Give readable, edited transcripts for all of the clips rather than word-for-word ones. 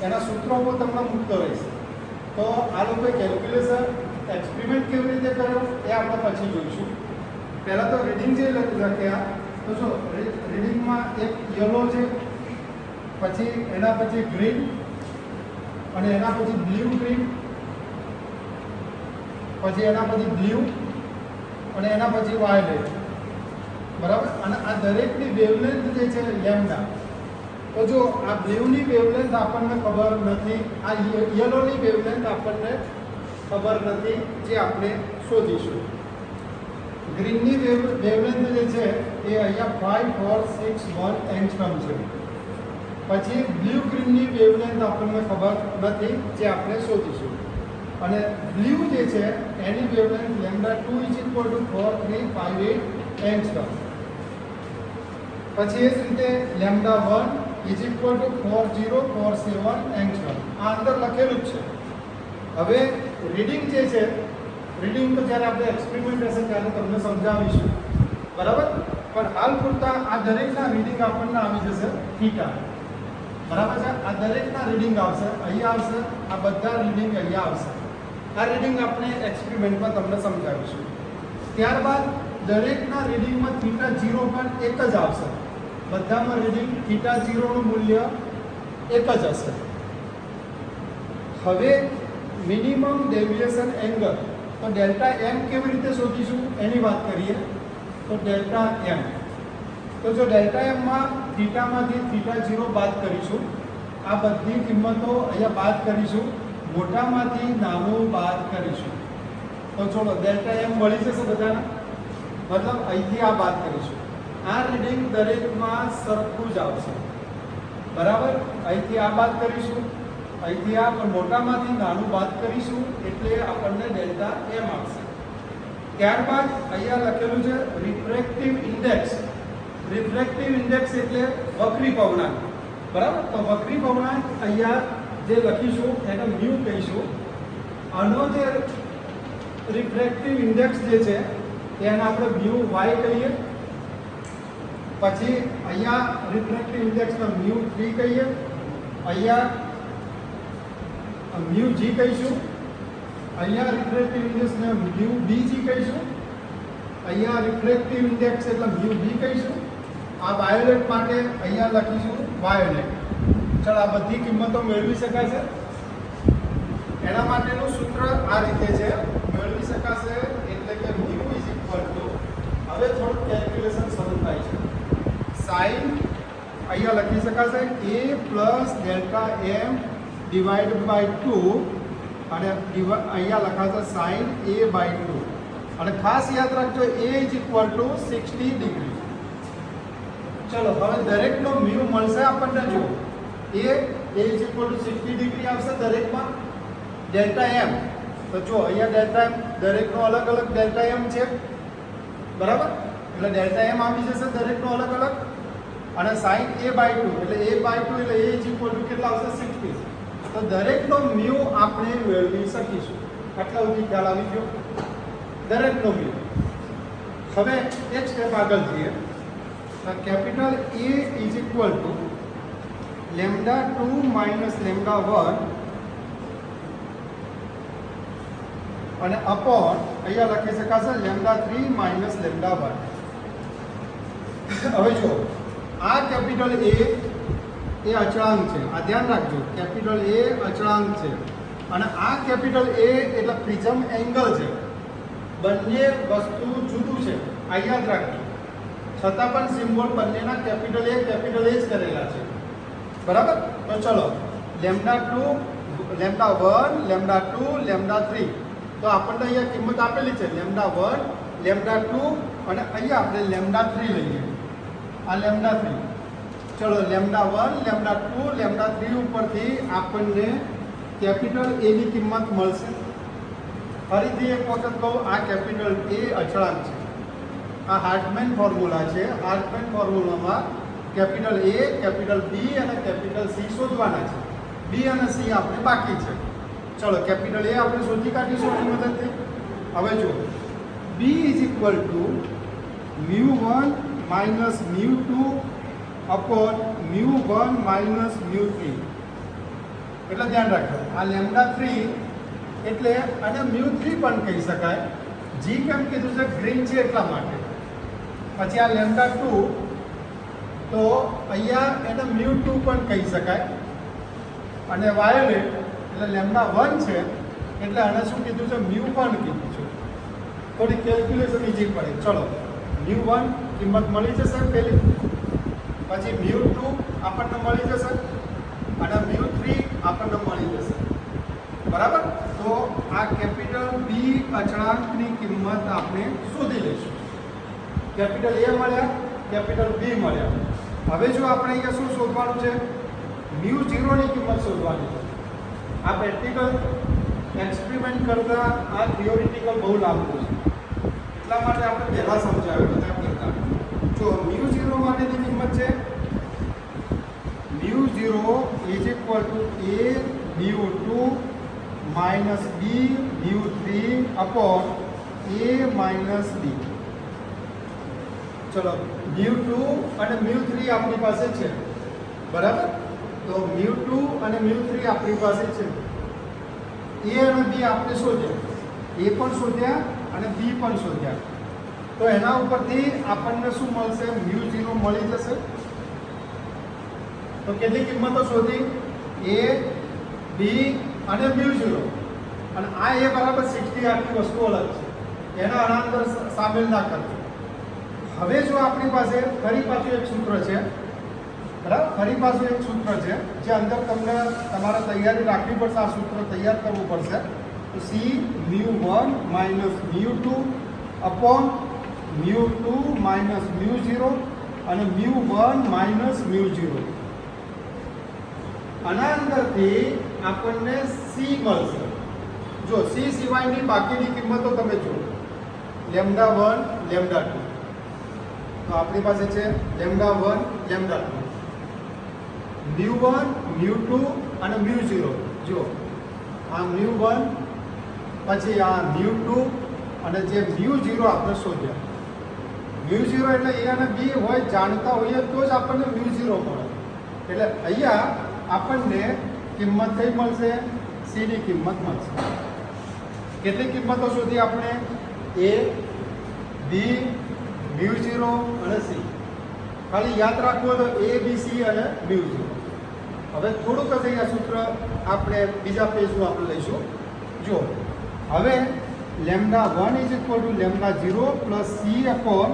એના સૂત્રો હું તમને મૂકતો રહીશ. તો આ લોકોએ કેલ્ક્યુલેશન એક્સપેરિમેન્ટ કેવી રીતે કર્યો એ આપણે પછી જોઈશું. પહેલાં તો રીડિંગ જે લખ્યા તો જો રીડિંગમાં એક યલો છે, પછી એના પછી ગ્રીન, અને એના પછી બ્લુ ગ્રીન, પછી એના પછી બ્લુ, અને એના પછી વાયોલેટ. બરાબર. અને આ દરેકની વેવલેન્થ જે છે લેમ્ડા. તો જો આ બ્લુની વેવલેન્થ આપણને ખબર નથી, આ યલોની વેવલેન્થ આપણને ખબર નથી, જે આપણે શોધીશું. ગ્રીનની વેવલેન્થ જે છે એ અહીંયા 5, 4, 6, 1 એંગસ્ટ્રોમ છે. પછી બ્લુ ગ્રીનની વેવલેન્થ આપણને ખબર નથી, જે આપણે શોધીશું. અને બ્લુ જે છે એની વેવલેન્થ લેમ્ડા 2 = 4358 એંગસ્ટ્રોમ. પછી એ જ રીતે લેમ્ડા 1 = 4047 એંગસ્ટ્રોમ. આ અંદર લખેલું જ છે. હવે રીડિંગ જે છે, રીડિંગ તો જ્યારે આપણે એક્સપેરિમેન્ટ હશે ત્યારે તમને સમજાવીશું. બરાબર. પણ હાલ પૂરતા આ દરેકના રીડિંગ આપણને આવી જશે થીટા. બરાબર છે. આ દરેકના રીડિંગ આવશે, અહીંયા આવશે, આ બધા રીડિંગ અહીંયા આવશે. આ રીડિંગ આપણે એક્સપેરિમેન્ટમાં તમને સમજાવીશું. ત્યારબાદ દરેકના રીડિંગમાં થીટા 0 પણ એક જ આવશે. બધામાં રીડિંગ થીટા 0 નું મૂલ્ય એક જ હશે. હવે મિનિમમ ડેવિએશન એંગલ, તો ડેલ્ટા એમ કેવી રીતે શોધીશું એની વાત કરીએ. તો ડેલ્ટા એમ, તો જો ડેલ્ટા એમમાં થીટામાંથી થીટા 0 બાદ કરીશું, આ બધી કિંમતો અહીંયા બાદ કરીશું, મોટામાંથી નાનું બાદ કરીશું. તો ચલો ડેલ્ટા એમ મળી જશે બધાને. મતલબ અહીંથી આ બાદ કરીશું. આ રીડિંગ દરેકમાં સરખું જ આવશે. બરાબર. અહીંથી આ બાદ કરીશું, અહીંથી આ, પણ મોટામાંથી નાનું બાદ કરીશું એટલે આપણને ડેલ્ટા એમ આવશે. ત્યારબાદ અહીંયા લખેલું છે રિફ્રેક્ટિવ ઇન્ડેક્સ. રિફ્રેક્ટિવ ઇન્ડેક્સ એટલે વક્રી પવનાંક. બરાબર. તો વક્રી પવનાંક અહીંયા જે લખીશું એને મ્યુ કહીશું. આનો જે રિફ્રેક્ટિવ ઇન્ડેક્સ જે છે એને આપણે મ્યુ વાય કહીએ. પછી અહીંયા રિફ્રેક્ટિવ ઇન્ડેક્સને મ્યુ 3 કહીએ. અહીંયા મ્યુ જી કહીશું. અહીંયા રિફ્રેક્ટિવ ઇન્ડેક્સને મ્યુ બીજી કહીશું. અહીંયા રિફ્રેક્ટિવ ઇન્ડેક્સ એટલે મ્યુ બી કહીશું. આ વાયોલેટ માટે અહીંયા લખીશું વાયોલેટ. ચાલો આ બધી કિંમતો મેળવી શકાય છે. એના માટેનું સૂત્ર આ રીતે છે, મેળવી શકાશે એટલે કે મ્યુ = હવે થોડું કેલ્ક્યુલેશન શરૂ થાય છે. સાઇન અહીંયા લખી શકાશે a + ડેલ્ટા એમ / 2, અને અહીંયા લખાશે સાઇન a/2. અને ખાસ યાદ રાખજો a = 60 ડિગ્રી. ચલો હવે દરેકનો મ્યુ મળશે આપણને. જો a = 60 ડિગ્રી આવશે દરેકમાં. ડેલ્ટા એમ, તો જો અહીંયા ડેલ્ટા એમ દરેકનો અલગ અલગ ડેલ્ટા એમ છે. બરાબર. એટલે ડેલ્ટા એમ આવી જશે દરેકનો અલગ અલગ. અને સાઇન a/2 એટલે a/2 એટલે a = કેટલા આવશે 60. તો દરેકનો મ્યુ આપણે મેળવી શકીશું. આટલા સુધી ખ્યાલ આવી ગયો દરેકનો મ્યુ. હવે એક સ્ટેપ આગળ જઈએ. કેપિટલ A = લેમ્ડા 2 - લેમ્ડા 1 અને અપોન અહીંયા લખી શકાશે લેમ્ડા 3 - લેમ્ડા 1. હવે જો આ કેપિટલ A એ અચળાંક છે. આ ધ્યાન રાખજો, કેપિટલ A અચળાંક છે. અને આ કેપિટલ A એટલે પ્રિઝમ એંગલ છે. બંને વસ્તુ જુદું છે, આ યાદ રાખજો. છતાં પણ સિમ્બોલ બંનેના કેપિટલ A જ કરેલા છે. બરાબર. તો ચલો લેમ્ડા 2, લેમ્ડા 1, લેમ્ડા 2, લેમ્ડા 3. તો આપણને અહીંયા કિંમત આપેલી છે લેમ્ડા 1, લેમ્ડા 2 અને અહીંયા આપણે લેમ્ડા 3 લઈએ. આ લેમ્ડા 3. ચલો લેમ્ડા 1, લેમ્ડા 2, લેમ્ડા 3 ઉપરથી આપણને કેપિટલ A ની કિંમત મળશે. ફરીથી એક વખત કહું, આ કેપિટલ A અચળાંક છે. આ હાર્ટમેન ફોર્મ્યુલા છે. હાર્ટમેન ફોર્મ્યુલામાં કેપિટલ A, કેપિટલ B અને કેપિટલ C શોધવાના છે. B અને C આપણે બાકી છે. ચલો કેપિટલ A આપણે શોધી કાઢીશું આની મદદથી. હવે જો B = μ1 - μ2 / μ1 - μ3. એટલે ધ્યાન રાખજો આ લેમ્ડા 3 એટલે આને μ3 પણ કહી શકાય. જી કેમ કીધું છે ગ્રીન છે એટલા માટે. પછી આ લેમ્ડા 2 તો અહીંયા એને μ2 પણ કહી શકાય. અને વાયોલેટ એટલે લેમ્ડા 1 છે એટલે આને શું કીધું છે μ1 કીધું છે. થોડી કેલ્ક્યુલેશન ઈઝી પડે. ચલો μ1 કિંમત મળી જશે પહેલી, પછી μ2 આપણને મળી જશે અને μ3 આપણને મળી જશે. બરાબર. તો આ કેપિટલ બી અચળાંકની કિંમત આપણે શોધી લઈશું. કેપિટલ એ મળ્યા, કેપિટલ બી મળ્યા. હવે જો આપણે અહીંયા શું શોધવાનું છે μ0 ની કિંમત શોધવાની છે. આ પ્રેક્ટિકલ એક્સપેરિમેન્ટ કરતા આ થિયોરિટિકલ બહુ લાંબુ છે એટલા માટે આપણે પહેલા સમજાવ્યું બધા કરતા. જો μ0 માટેની કિંમત છે μ0 is equal to a μ2 minus b μ3 upon a minus b. ચલો μ2 અને μ3 આપણી પાસે છે. બરાબર. તો μ2 અને μ3 આપણી પાસે છે. a અને b આપણે શોધ્યા, a પણ શોધ્યા અને b પણ શોધ્યા. તો એના ઉપરથી આપણને શું મળશે μ0 મળી જશે. તો કેટલી કિંમતો શોધી a b અને μ0 અને આ a બરાબર 60 આખી વસ્તુ અલગ છે એના આના અંદર સામેલ ના કરજો. હવે જો આપણી પાસે ફરી પાછું એક સૂત્ર છે. બરાબર. ફરી પાછું એક સૂત્ર છે જે અંદર તમને તમારે તૈયારી રાખવી પડશે. આ સૂત્ર તૈયાર કરવું પડશે. તો c μ1 માઇનસ μ2 અપોન μ2 માઇનસ μ0 અને μ1 માઇનસ μ0. આના અંદરથી આપણને c મળશે. જો c સિવાયની બાકીની કિંમતો તમે જુઓ લેમ્ડા 1 લેમ્ડા 2. તો આપણી પાસે છે લેમ્ડા 1 લેમ્ડા 2 μ1 μ2 અને μ0. જો આ μ1 પછી આ μ2 અને જે μ0 આપણે શોધ્યા. μ0 એટલે a અને b હોય જાણતા હોઈએ તો જ આપણને μ0 મળે. એટલે અહીંયા આપણને કિંમત કઈ મળશે c ની કિંમત મળશે. કેટલી કિંમતો શોધી આપણે a b μ0 અને c. ખાલી યાદ રાખવું તો a b c અને μ0. હવે થોડુંક જ અહીંયા સૂત્ર આપણે બીજા પેજનું આપણે લઈશું. જો હવે lambda 1 is equal to lambda 0 plus c upon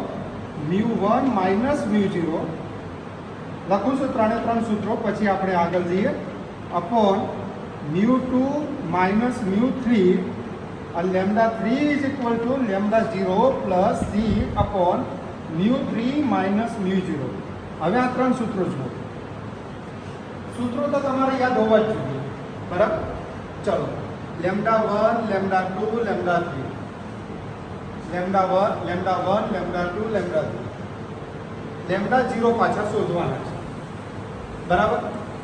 μ1 minus μ0 લખું છું. ત્રણે ત્રણ સૂત્રો પછી આપણે આગળ જઈએ. અપોન μ2 માઇનસ μ3 અને lambda 3 is equal to lambda 0 plus c upon μ3 minus μ0. હવે આ ત્રણ સૂત્રો જુઓ. સૂત્રો તો તમારે યાદ હોવા જ જોઈએ. બરાબર. ચલો lambda 1 lambda 2 lambda 3 lambda 1 lambda 1 lambda 2 lambda 3 lambda 0 પાછા શોધવાના છે. બરાબર.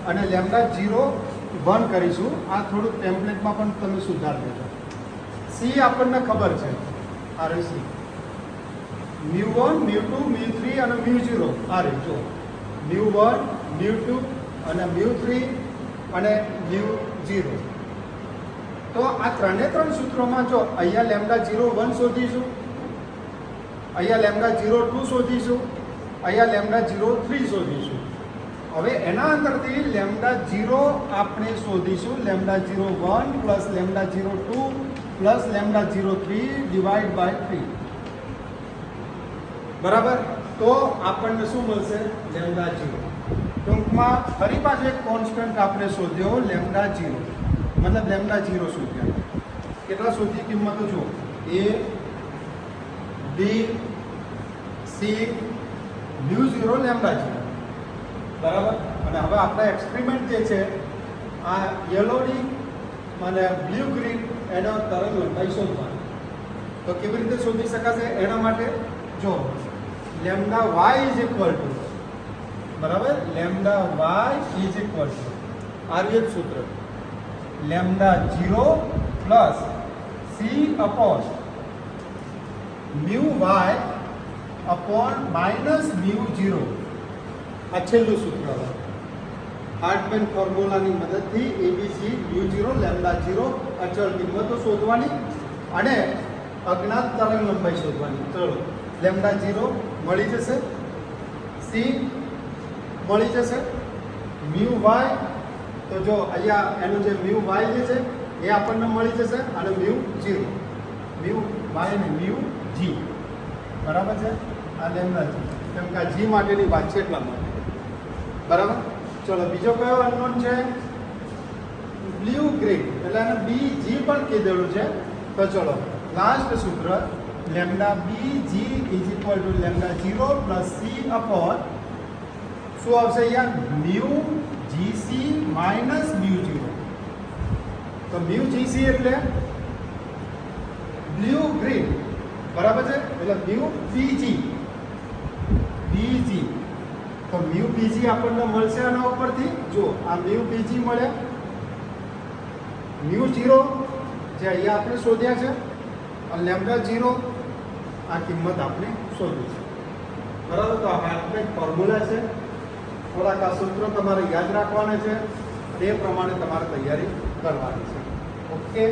અને લેમ્ડા 0 1 કરીશું. આ થોડુંક ટેમ્પલેટમાં પણ તમે સુધાર દેજો. સી આપણને ખબર છે આ રહી સી μ1 μ2 μ3 અને μ0. આ રહી જો μ1 μ2 અને μ3 અને μ0. તો આ ત્રણે ત્રણ સૂત્રોમાં જો અહીંયા લેમ્ડા 0 1 શોધીશું, અહીંયા લેમ્ડા 0 2 શોધીશું, અહીંયા લેમ્ડા 0 3 શોધીશું. હવે એના અંદરથી લેમ્ડા 0 આપણે શોધીશું. Lambda 0 1 plus lambda 0 2 plus lambda 0 3 divide by 3. બરાબર. તો આપણને શું મળશે લેમ્ડા 0. ટૂંકમાં ફરી પાછું એક કોન્સ્ટન્ટ આપણે શોધ્યો લેમ્ડા 0 મતલબ લેમ્ડા 0 શોધ્યા. કેટલા શોધી કિંમતો જુઓ a b c μ0 લેમ્ડા 0. બરાબર. અને હવે આપણા એક્સપેરિમેન્ટ જે છે આ યલોની અને બ્લુ ગ્રીન એનો તરંગ લંબાઈ શોધવાની. તો કેવી રીતે શોધી શકાશે એના માટે જો lambda y is equal to બરાબર lambda y is equal to આ એક સૂત્ર lambda 0 plus c upon μy upon minus μ0. આ છેલ્લું સૂત્ર. હાર્ટમેન ફોર્મ્યુલાની મદદથી એબીસી મ્યુ 0 લેમ્ડા 0 અચળ કિંમતો શોધવાની અને અજ્ઞાત તરંગ લંબાઈ શોધવાની. ચલો લેમ્ડા 0 મળી જશે, સી મળી જશે, મ્યુ વાય તો જો અહીંયા એનું જે મ્યુ વાય જે છે એ આપણને મળી જશે અને મ્યુ 0 મ્યુ વાય અને મ્યુ જી બરાબર છે. આ લેમ્ડા જી કેમ કે આ જી માટેની વાત છે એટલા માટે બરાબર. ચલો બીજો કયો અનનોન છે? બ્લુ ગ્રીન એટલે એને બી જી પણ કીધેલું છે. તો ચલો લાસ્ટ સૂત્ર lambda B G is equal to lambda 0 plus C upon શું આવશે અહીંયા મ્યુ જીસી માઇનસ મ્યુ 0. તો મ્યુ જીસી એટલે બ્લુ ગ્રીન બરાબર છે એટલે મ્યુ પીજી બીજી તો મ્યુ પીજી આપણને મળશે આના ઉપરથી. જો આ મ્યુ પીજી મળ્યા, મ્યુ 0 જે અહીંયા આપણે શોધ્યા છે અને લેમ્ડા 0 આ કિંમત આપણે શોધી છે બરાબર. તો આ હાર્ટમેન ફોર્મ્યુલા છે. થોડાક આ સૂત્ર તમારે યાદ રાખવાના છે, તે પ્રમાણે તમારે તૈયારી કરવાની છે. ઓકે.